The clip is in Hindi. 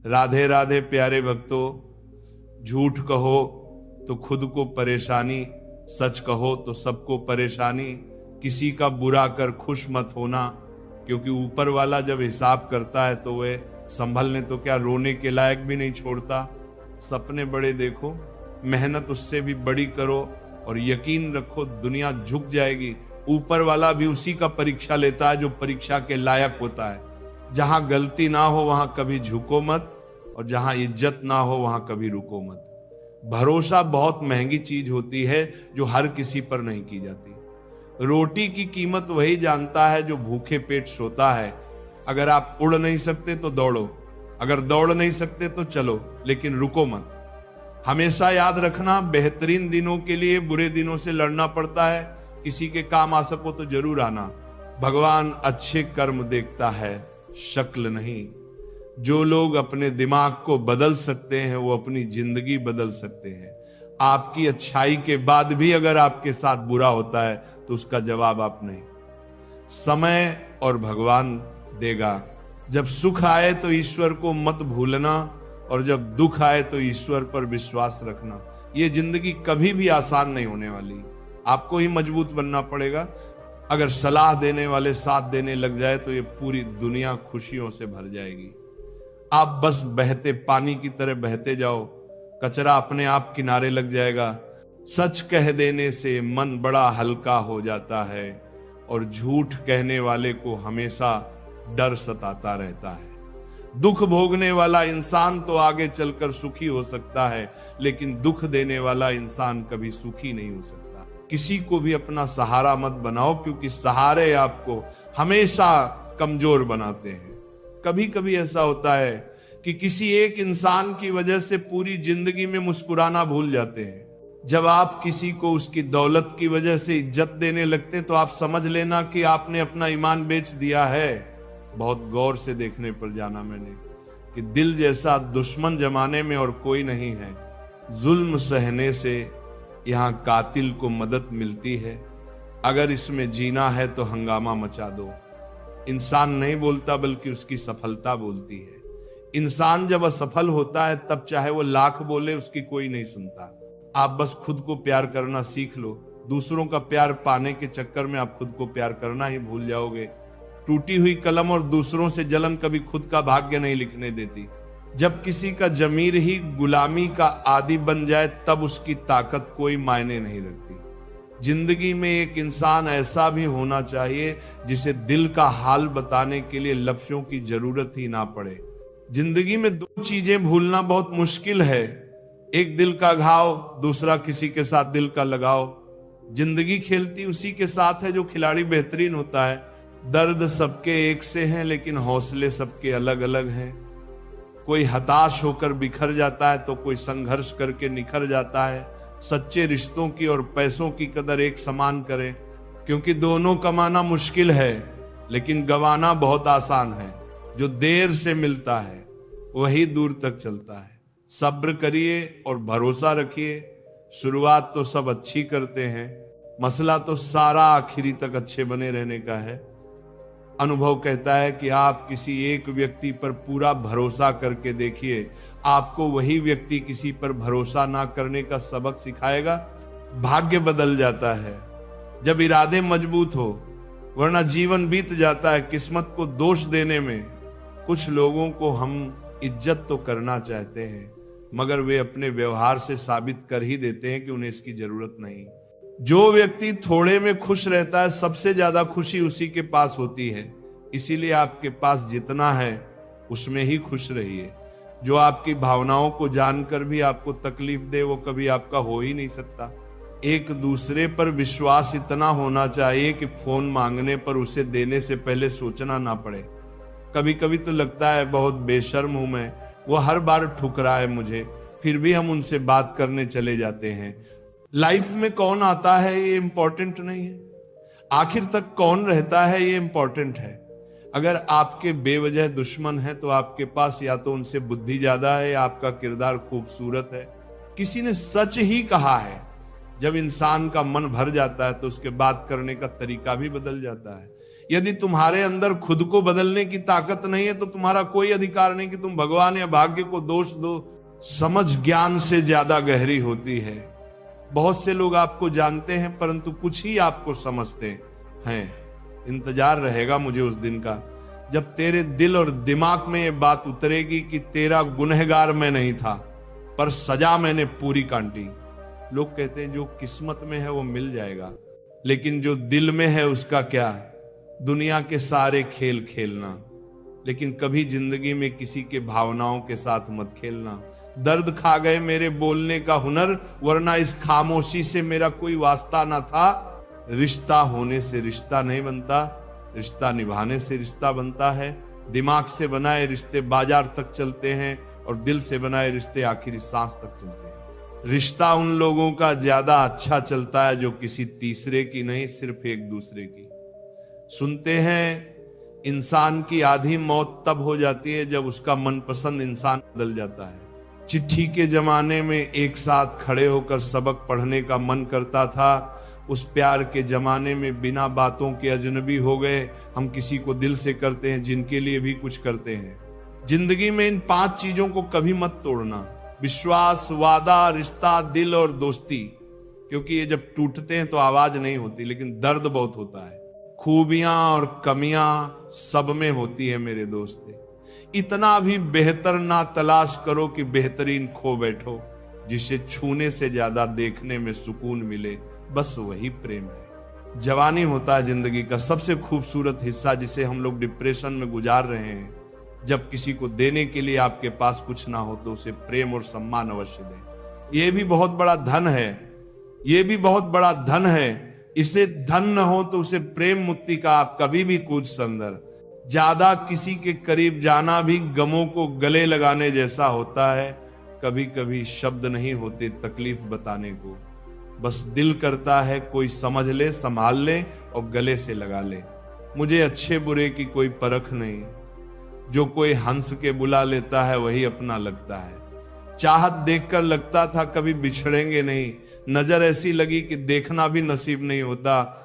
राधे राधे प्यारे भक्तों, झूठ कहो तो खुद को परेशानी, सच कहो तो सबको परेशानी। किसी का बुरा कर खुश मत होना, क्योंकि ऊपर वाला जब हिसाब करता है तो वह संभलने तो क्या रोने के लायक भी नहीं छोड़ता। सपने बड़े देखो, मेहनत उससे भी बड़ी करो और यकीन रखो दुनिया झुक जाएगी। ऊपर वाला भी उसी का परीक्षा लेता है जो परीक्षा के लायक होता है। जहां गलती ना हो वहां कभी झुको मत, और जहां इज्जत ना हो वहां कभी रुको मत। भरोसा बहुत महंगी चीज होती है जो हर किसी पर नहीं की जाती। रोटी की कीमत वही जानता है जो भूखे पेट सोता है। अगर आप उड़ नहीं सकते तो दौड़ो, अगर दौड़ नहीं सकते तो चलो, लेकिन रुको मत। हमेशा याद रखना, बेहतरीन दिनों के लिए बुरे दिनों से लड़ना पड़ता है। किसी के काम आ सको तो जरूर आना। भगवान अच्छे कर्म देखता है, शक्ल नहीं। जो लोग अपने दिमाग को बदल सकते हैं वो अपनी जिंदगी बदल सकते हैं। आपकी अच्छाई के बाद भी अगर आपके साथ बुरा होता है तो उसका जवाब आप नहीं, समय और भगवान देगा। जब सुख आए तो ईश्वर को मत भूलना, और जब दुख आए तो ईश्वर पर विश्वास रखना। ये जिंदगी कभी भी आसान नहीं होने वाली, आपको ही मजबूत बनना पड़ेगा। अगर सलाह देने वाले साथ देने लग जाए तो ये पूरी दुनिया खुशियों से भर जाएगी। आप बस बहते पानी की तरह बहते जाओ, कचरा अपने आप किनारे लग जाएगा। सच कह देने से मन बड़ा हल्का हो जाता है, और झूठ कहने वाले को हमेशा डर सताता रहता है। दुख भोगने वाला इंसान तो आगे चलकर सुखी हो सकता है, लेकिन दुख देने वाला इंसान कभी सुखी नहीं हो सकता। किसी को भी अपना सहारा मत बनाओ, क्योंकि सहारे आपको हमेशा कमजोर बनाते हैं। कभी कभी ऐसा होता है कि किसी एक इंसान की वजह से पूरी जिंदगी में मुस्कुराना भूल जाते हैं। जब आप किसी को उसकी दौलत की वजह से इज्जत देने लगते हैं तो आप समझ लेना कि आपने अपना ईमान बेच दिया है। बहुत गौर से देखने पर जाना मैंने कि दिल जैसा दुश्मन जमाने में और कोई नहीं है। जुल्म सहने से यहां कातिल को मदद मिलती है। अगर इसमें जीना है तो हंगामा मचा दो। इंसान नहीं बोलता बल्कि उसकी सफलता बोलती है। इंसान जब असफल होता है तब चाहे वो लाख बोले उसकी कोई नहीं सुनता। आप बस खुद को प्यार करना सीख लो। दूसरों का प्यार पाने के चक्कर में आप खुद को प्यार करना ही भूल जाओगे। टूटी हुई कलम और दूसरों से जलन कभी खुद का भाग्य नहीं लिखने देती। जब किसी का जमीर ही गुलामी का आदी बन जाए तब उसकी ताकत कोई मायने नहीं रखती। जिंदगी में एक इंसान ऐसा भी होना चाहिए जिसे दिल का हाल बताने के लिए लफ्जों की जरूरत ही ना पड़े। जिंदगी में दो चीजें भूलना बहुत मुश्किल है, एक दिल का घाव, दूसरा किसी के साथ दिल का लगाव। जिंदगी खेलती उसी के साथ है जो खिलाड़ी बेहतरीन होता है। दर्द सबके एक से हैं लेकिन हौसले सबके अलग अलग हैं। कोई हताश होकर बिखर जाता है तो कोई संघर्ष करके निखर जाता है। सच्चे रिश्तों की और पैसों की कदर एक समान करें, क्योंकि दोनों कमाना मुश्किल है लेकिन गंवाना बहुत आसान है। जो देर से मिलता है वही दूर तक चलता है। सब्र करिए और भरोसा रखिए। शुरुआत तो सब अच्छी करते हैं, मसला तो सारा आखिरी तक अच्छे बने रहने का है। अनुभव कहता है कि आप किसी एक व्यक्ति पर पूरा भरोसा करके देखिए, आपको वही व्यक्ति किसी पर भरोसा ना करने का सबक सिखाएगा। भाग्य बदल जाता है जब इरादे मजबूत हो, वरना जीवन बीत जाता है किस्मत को दोष देने में। कुछ लोगों को हम इज्जत तो करना चाहते हैं, मगर वे अपने व्यवहार से साबित कर ही देते हैं कि उन्हें इसकी जरूरत नहीं। जो व्यक्ति थोड़े में खुश रहता है सबसे ज्यादा खुशी उसी के पास होती है। इसीलिए आपके पास जितना है उसमें ही खुश रहिए। जो आपकी भावनाओं को जानकर भी आपको तकलीफ दे वो कभी आपका हो ही नहीं सकता। एक दूसरे पर विश्वास इतना होना चाहिए कि फोन मांगने पर उसे देने से पहले सोचना ना पड़े। कभी कभी तो लगता है बहुत बेशर्म हूं मैं, वो हर बार ठुकराए मुझे, फिर भी हम उनसे बात करने चले जाते हैं। लाइफ में कौन आता है ये इंपॉर्टेंट नहीं है, आखिर तक कौन रहता है ये इंपॉर्टेंट है। अगर आपके बेवजह दुश्मन है तो आपके पास या तो उनसे बुद्धि ज्यादा है या आपका किरदार खूबसूरत है। किसी ने सच ही कहा है, जब इंसान का मन भर जाता है तो उसके बात करने का तरीका भी बदल जाता है। यदि तुम्हारे अंदर खुद को बदलने की ताकत नहीं है तो तुम्हारा कोई अधिकार नहीं कि तुम भगवान या भाग्य को दोष दो। समझ ज्ञान से ज्यादा गहरी होती है। बहुत से लोग आपको जानते हैं परंतु कुछ ही आपको समझते हैं। इंतजार रहेगा मुझे उस दिन का जब तेरे दिल और दिमाग में ये बात उतरेगी कि तेरा गुनहगार मैं नहीं था पर सजा मैंने पूरी काटी। लोग कहते हैं जो किस्मत में है वो मिल जाएगा, लेकिन जो दिल में है उसका क्या? दुनिया के सारे खेल खेलना, लेकिन कभी जिंदगी में किसी के भावनाओं के साथ मत खेलना। दर्द खा गए मेरे बोलने का हुनर, वरना इस खामोशी से मेरा कोई वास्ता ना था। रिश्ता होने से रिश्ता नहीं बनता, रिश्ता निभाने से रिश्ता बनता है। दिमाग से बनाए रिश्ते बाजार तक चलते हैं और दिल से बनाए रिश्ते आखिरी सांस तक चलते हैं। रिश्ता उन लोगों का ज्यादा अच्छा चलता है जो किसी तीसरे की नहीं, सिर्फ एक दूसरे की। सुनते हैं इंसान की आधी मौत तब हो जाती है जब उसका मनपसंद इंसान बदल जाता है। चिट्ठी के जमाने में एक साथ खड़े होकर सबक पढ़ने का मन करता था, उस प्यार के जमाने में बिना बातों के अजनबी हो गए। हम किसी को दिल से करते हैं, जिनके लिए भी कुछ करते हैं। जिंदगी में इन 5 चीजों को कभी मत तोड़ना: विश्वास, वादा, रिश्ता, दिल और दोस्ती। क्योंकि ये जब टूटते हैं तो आवाज नहीं होती, लेकिन दर्द बहुत होता है। खूबियां और कमियां सब में होती है मेरे दोस्त। इतना भी बेहतर ना तलाश करो कि बेहतरीन खो बैठो। जिसे छूने से ज्यादा देखने में सुकून मिले, बस वही प्रेम है। जवानी होता है जिंदगी का सबसे खूबसूरत हिस्सा, जिसे हम लोग डिप्रेशन में गुजार रहे हैं। जब किसी को देने के लिए आपके पास कुछ ना हो तो उसे प्रेम और सम्मान अवश्य दें। यह भी बहुत बड़ा धन है, यह भी बहुत बड़ा धन है। इसे धन न हो तो उसे प्रेम मुक्ति का आप कभी भी कूद संदर। ज्यादा किसी के करीब जाना भी गमों को गले लगाने जैसा होता है। कभी कभी शब्द नहीं होते तकलीफ बताने को, बस दिल करता है कोई समझ ले, संभाल ले और गले से लगा ले। मुझे अच्छे बुरे की कोई परख नहीं, जो कोई हंस के बुला लेता है वही अपना लगता है। चाहत देखकर लगता था कभी बिछड़ेंगे नहीं, नजर ऐसी लगी कि देखना भी नसीब नहीं होता।